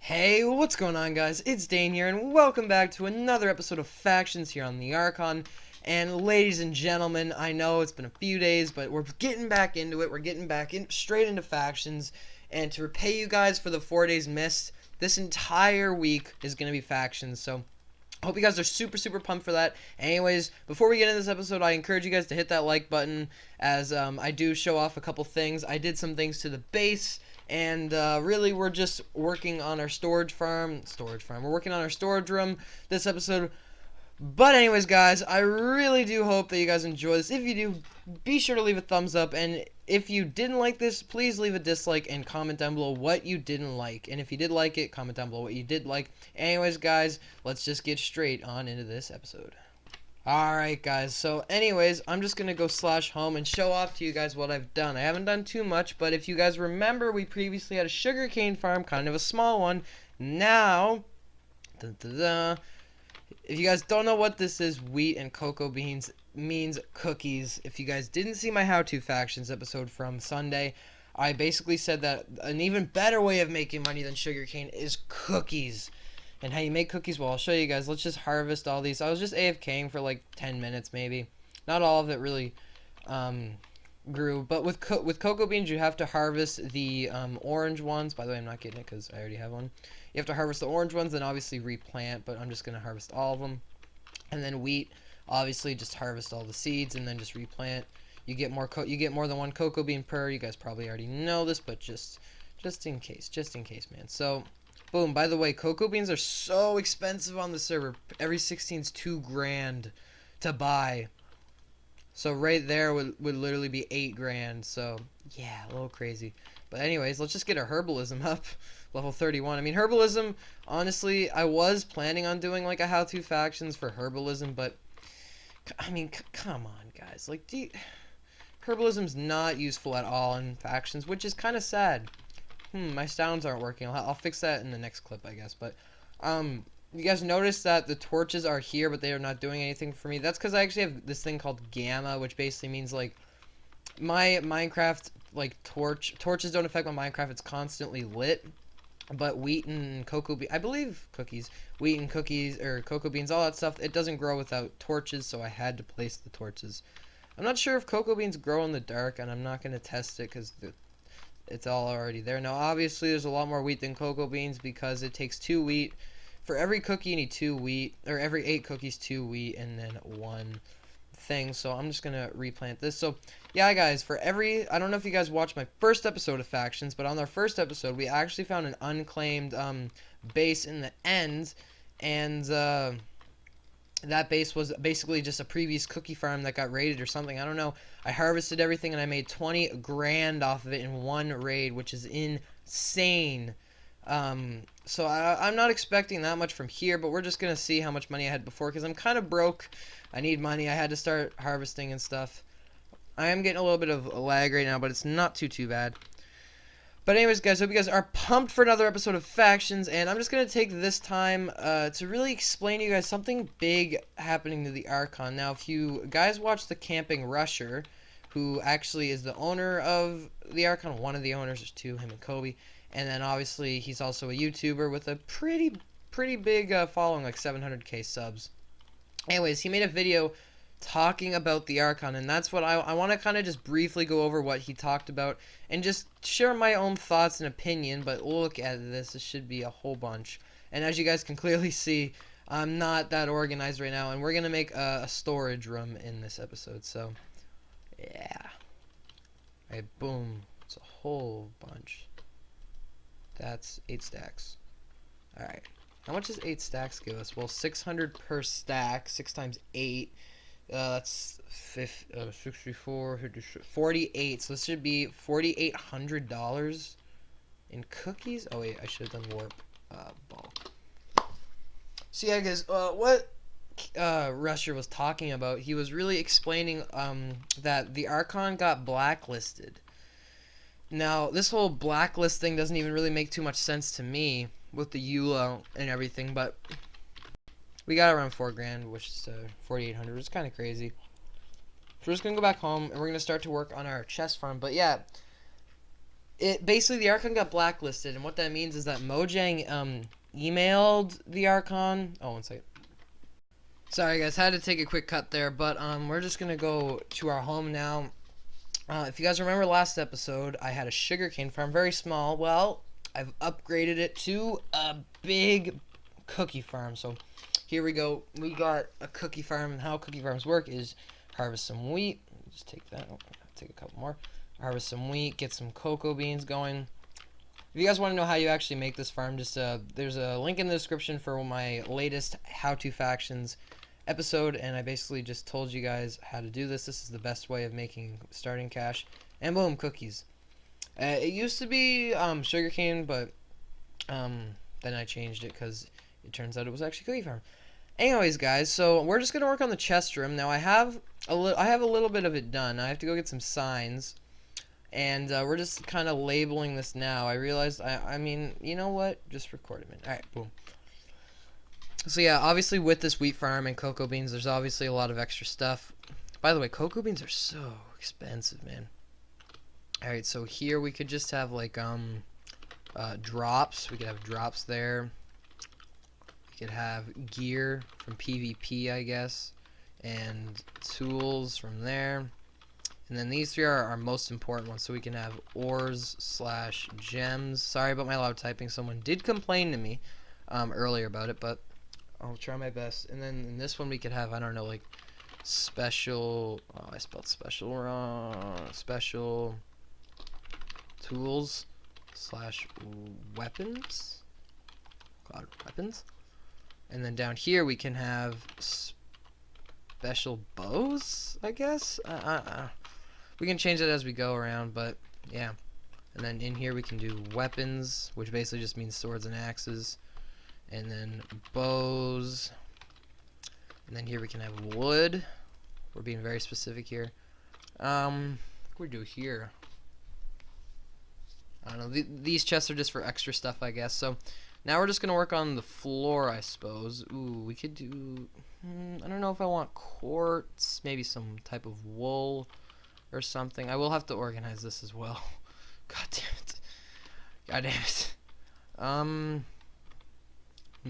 Hey, what's going on, guys? It's Dane here, and welcome back to another episode of Factions here on the Archon. And ladies and gentlemen, I know it's been a few days, but we're getting back into it. We're getting back straight into Factions. And to repay you guys for the 4 days missed, this entire week is going to be Factions. So I hope you guys are super pumped for that. Anyways, before we get into this episode, I encourage you guys to hit that like button, as I do show off a couple things. I did some things to the base, and really we're just working on our storage farm. We're working on our storage room this episode. But anyways, guys, I really do hope that you guys enjoy this. If you do, be sure to leave a thumbs up, and if you didn't like this, please leave a dislike and comment down below what you didn't like. And if you did like it, comment down below what you did like. Anyways, guys, let's just get straight on into this episode. Alright, guys, so anyways, I'm just going to go /home and show off to you guys what I've done. I haven't done too much, but if you guys remember, we previously had a sugarcane farm, kind of a small one. Now, if you guys don't know what this is, wheat and cocoa beans means cookies. If you guys didn't see my how-to factions episode from Sunday, I basically said that an even better way of making money than sugarcane is cookies. And how you make cookies, well, I'll show you guys. Let's just harvest all these. I was just AFKing for like 10 minutes maybe. Not all of it really grew. But with cocoa beans, you have to harvest the orange ones. By the way, I'm not getting it because I already have one. You have to harvest the orange ones, then obviously replant, but I'm just going to harvest all of them. And then wheat, obviously just harvest all the seeds and then just replant. You get more than one cocoa bean per. You guys probably already know this, but just in case, man. So, boom. By the way, cocoa beans are so expensive on the server. Every 16's $2 grand to buy. So right there would literally be 8 grand. So yeah, a little crazy. But anyways, let's just get our herbalism up. Level 31. I mean, herbalism, honestly, I was planning on doing like a how-to factions for herbalism, but I mean, come on, guys. Like, herbalism's not useful at all in factions, which is kind of sad. My sounds aren't working. I'll fix that in the next clip, I guess. But you guys notice that the torches are here, but they are not doing anything for me. That's because I actually have this thing called gamma, which basically means like my Minecraft like torches don't affect my Minecraft. It's constantly lit. But wheat and cocoa I believe cookies, wheat and cookies or cocoa beans, all that stuff, it doesn't grow without torches, so I had to place the torches. I'm not sure if cocoa beans grow in the dark, and I'm not going to test it because it's all already there. Now, obviously, there's a lot more wheat than cocoa beans because it takes 2 wheat. For every cookie, you need 2 wheat, or every 8 cookies, 2 wheat, and then 1 thing. So I'm just gonna replant this. So yeah, guys, I don't know if you guys watched my first episode of factions, but on our first episode we actually found an unclaimed base in the end, and that base was basically just a previous cookie farm that got raided or something. I don't know. I harvested everything and I made 20 grand off of it in one raid, which is insane. So I'm not expecting that much from here, but we're just gonna see how much money I had before, because I'm kind of broke. I need money. I had to start harvesting and stuff. I am getting a little bit of a lag right now, but it's not too bad. But anyways, guys, hope you guys are pumped for another episode of Factions, and I'm just going to take this time to really explain to you guys something big happening to the Archon. Now, if you guys watch the Camping Rusher, who actually is the owner of the Archon, one of the owners, there's 2, him and Kobe, and then obviously he's also a YouTuber with a pretty big following, like 700k subs. Anyways, he made a video talking about the Archon, and that's what I want to kind of just briefly go over what he talked about and just share my own thoughts and opinion. But look at this. This should be a whole bunch. And as you guys can clearly see, I'm not that organized right now, and we're going to make a storage room in this episode. So, yeah. Alright, boom. It's a whole bunch. That's 8 stacks. Alright. How much does 8 stacks give us? Well, 600 per stack. 6 times 8. That's 64, 48. So this should be $4,800 in cookies. Oh wait, I should have done warp bulk. So yeah, guys, what Rusher was talking about, he was really explaining that the Archon got blacklisted. Now, this whole blacklist thing doesn't even really make too much sense to me with the EULA and everything, but we got around 4 grand, which is 4,800. It's kind of crazy. So we're just gonna go back home and we're gonna start to work on our chest farm. But yeah, it basically the Archon got blacklisted, and what that means is that Mojang emailed the Archon. Oh, one second. Sorry guys, had to take a quick cut there, but we're just gonna go to our home now. If you guys remember last episode, I had a sugarcane farm, very small. Well, I've upgraded it to a big cookie farm. So here we go. We got a cookie farm. How cookie farms work is harvest some wheat. Just take that. Oh, take a couple more. Harvest some wheat. Get some cocoa beans going. If you guys want to know how you actually make this farm, just there's a link in the description for my latest how-to factions episode, and I basically just told you guys how to do this. This is the best way of making starting cash, and boom, cookies. It used to be sugarcane, but then I changed it because it turns out it was actually cookie farm. Anyways, guys, so we're just gonna work on the chest room now. I have a little bit of it done. I have to go get some signs, and we're just kind of labeling this now. I realized I mean, you know what? Just record a minute. All right, boom. So yeah, obviously with this wheat farm and cocoa beans, there's obviously a lot of extra stuff. By the way, cocoa beans are so expensive, man. Alright, so here we could just have like drops. We could have drops there. We could have gear from PvP, I guess, and tools from there. And then these three are our most important ones. So we can have ores / gems. Sorry about my loud typing. Someone did complain to me earlier about it, but I'll try my best. And then in this one we could have, I don't know, like special, oh, I spelled special wrong, special tools / weapons, God, weapons. And then down here we can have special bows, I guess. We can change that as we go around, but yeah. And then in here we can do weapons, which basically just means swords and axes. And then bows, and then here we can have wood. We're being very specific here. What do we do here? I don't know. These chests are just for extra stuff, I guess. So now we're just gonna work on the floor, I suppose. Ooh, we could do. I don't know if I want quartz, maybe some type of wool or something. I will have to organize this as well. God damn it. God damn it. I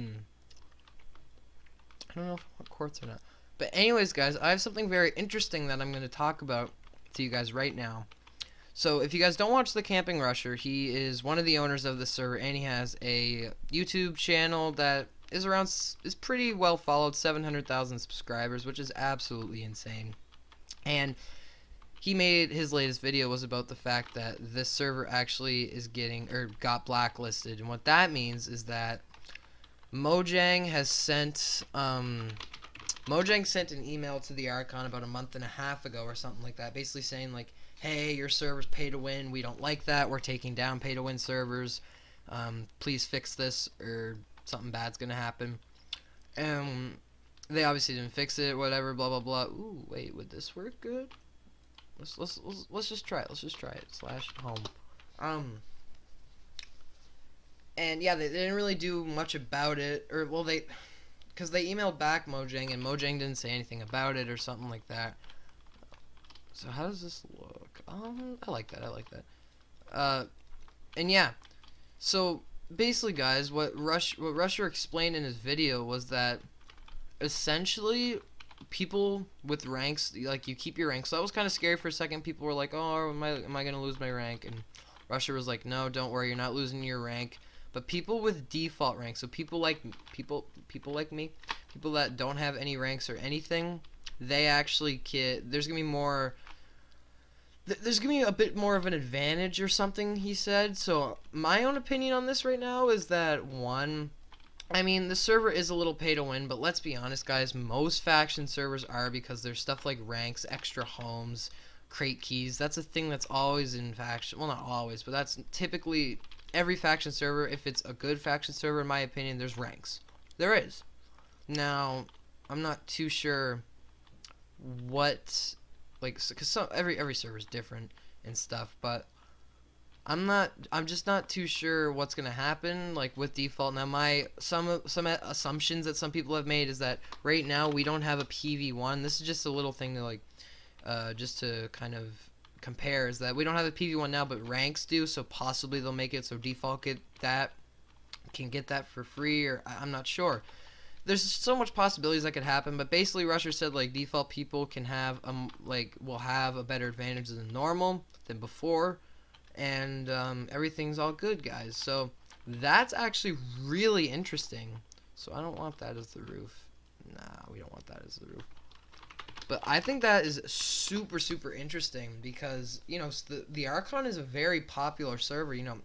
don't know if I want quartz or not. But anyways, guys, I have something very interesting that I'm going to talk about to you guys right now. So if you guys don't watch the Camping Rusher, he is one of the owners of the server, and he has a YouTube channel that is pretty well followed, 700,000 subscribers, which is absolutely insane. And he made his latest video was about the fact that this server actually is got blacklisted, and what that means is that Mojang has sent an email to the Archon about a month and a half ago or something like that, basically saying like, hey, your server's pay to win, we don't like that, we're taking down pay to win servers, please fix this or something bad's gonna happen. They obviously didn't fix it, whatever, blah blah blah. Ooh, wait, would this work good? Let's just try it. Let's just try it. /home. And yeah, they didn't really do much about it, or well, because they emailed back Mojang, and Mojang didn't say anything about it or something like that. So how does this look? I like that. I like that. And yeah, so basically, guys, what Rusher explained in his video was that essentially people with ranks, like, you keep your rank. So that was kind of scary for a second. People were like, oh, am I gonna lose my rank? And Rusher was like, no, don't worry, you're not losing your rank. But people with default ranks, so people like me, people that don't have any ranks or anything, they actually there's gonna be a bit more of an advantage or something, he said. So my own opinion on this right now is that, one, I mean, the server is a little pay to win, but let's be honest, guys, most faction servers are, because there's stuff like ranks, extra homes, crate keys. That's a thing that's always in faction. Well, not always, but that's typically every faction server. If it's a good faction server, in my opinion, there's ranks. There is. Now, I'm not too sure what, like, because every server is different and stuff, but I'm just not too sure what's gonna happen, like, with default. Now, some assumptions that some people have made is that right now we don't have a PV1. This is just a little thing to, like, just to kind of compares that we don't have the PV1 now, but ranks do, so possibly they'll make it so default can get that for free, or I'm not sure. There's so much possibilities that could happen, but basically Rusher said like default people can have will have a better advantage than normal than before, and everything's all good, guys. So that's actually really interesting. So I don't want that as the roof. Nah, we don't want that as the roof. But I think that is super, super interesting because, you know, the Archon is a very popular server. You know,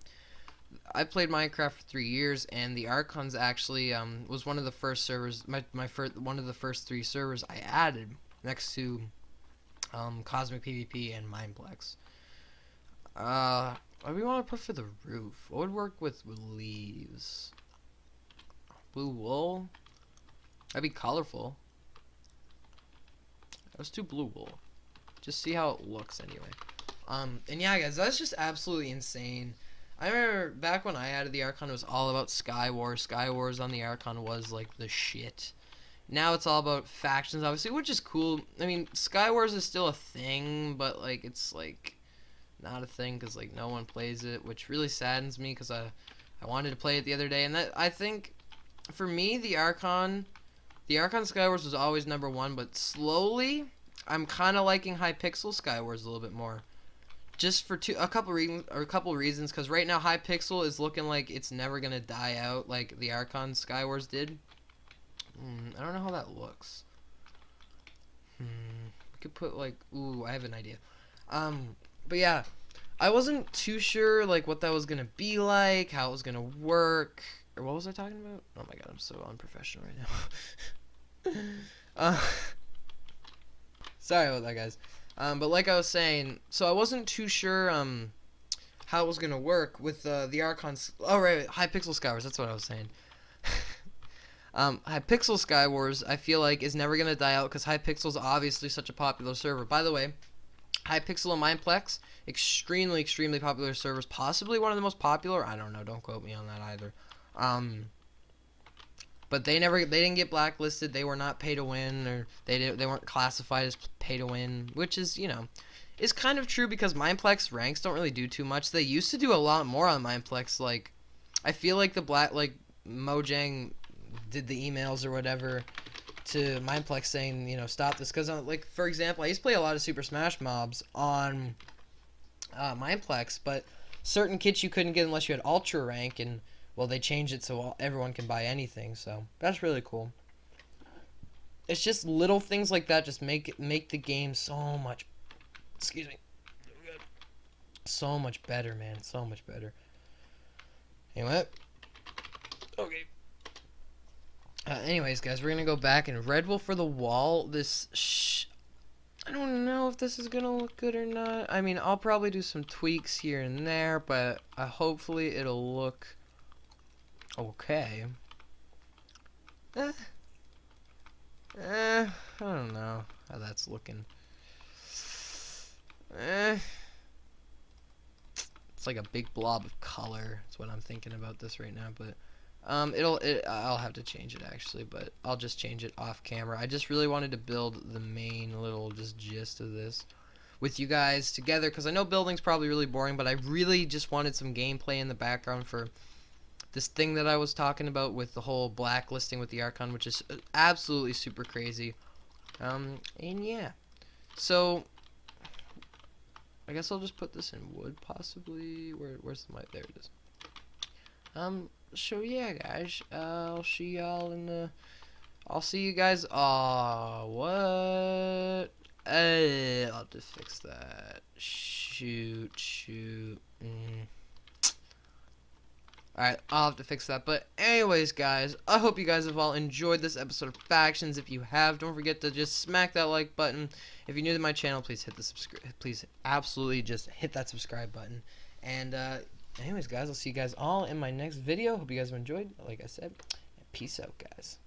I played Minecraft for 3 years, and the Archon's actually was one of the first servers, one of the first 3 servers I added next to Cosmic PvP and Mineplex. What do we want to put for the roof? What would work with leaves? Blue wool? That'd be colorful. Let's do blue wool. Just see how it looks anyway. And yeah, guys, that's just absolutely insane. I remember back when I added the Archon, it was all about Sky Wars. Sky Wars on the Archon was like the shit. Now it's all about factions, obviously, which is cool. I mean, Sky Wars is still a thing, but like it's like not a thing because like no one plays it, which really saddens me because I wanted to play it the other day, and that I think for me the Archon Sky Wars was always #1, but slowly I'm kind of liking Hypixel Sky Wars a little bit more. Just for a couple reasons, because right now Hypixel is looking like it's never gonna die out like the Archon Sky Wars did. I don't know how that looks. We could put like, ooh, I have an idea. But yeah, I wasn't too sure like what that was gonna be like, how it was gonna work, or what was I talking about? Oh my god, I'm so unprofessional right now. Sorry about that, guys. But like I was saying, so I wasn't too sure how it was gonna work with the Archons. Oh right, Hypixel Sky Wars. That's what I was saying. Hypixel Sky Wars, I feel like, is never gonna die out because Hypixel is obviously such a popular server. By the way, Hypixel and Mineplex, extremely, extremely popular servers. Possibly one of the most popular. I don't know. Don't quote me on that either. But they didn't get blacklisted. They were not pay to win, or they weren't classified as pay to win, which is, you know, is kind of true because Mineplex ranks don't really do too much. They used to do a lot more on Mineplex. Like, I feel like Mojang did the emails or whatever to Mineplex saying, you know, stop this, because like for example, I used to play a lot of Super Smash mobs on Mineplex, but certain kits you couldn't get unless you had Ultra rank, and well, they changed it so everyone can buy anything, so that's really cool. It's just little things like that just make the game so much, excuse me, so much better, man, so much better. Anyway, okay. Anyways, guys, we're gonna go back and red wool for the wall. I don't know if this is gonna look good or not. I mean, I'll probably do some tweaks here and there, but hopefully it'll look okay. I don't know how that's looking. It's like a big blob of color. That's what I'm thinking about this right now, but I'll have to change it actually, but I'll just change it off camera. I just really wanted to build the main little gist of this with you guys together, because I know building's probably really boring, but I really just wanted some gameplay in the background for this thing that I was talking about with the whole blacklisting with the Archon, which is absolutely super crazy. And yeah, so I guess I'll just put this in wood, possibly. Where's the mic? There it is. So yeah, guys, I'll see y'all in the. I'll see you guys. What? I'll have to fix that. Shoot. Alright, I'll have to fix that. But anyways, guys, I hope you guys have all enjoyed this episode of Factions. If you have, don't forget to just smack that like button. If you're new to my channel, please hit the subscribe. Please absolutely just hit that subscribe button. And anyways, guys, I'll see you guys all in my next video. Hope you guys have enjoyed. Like I said, peace out, guys.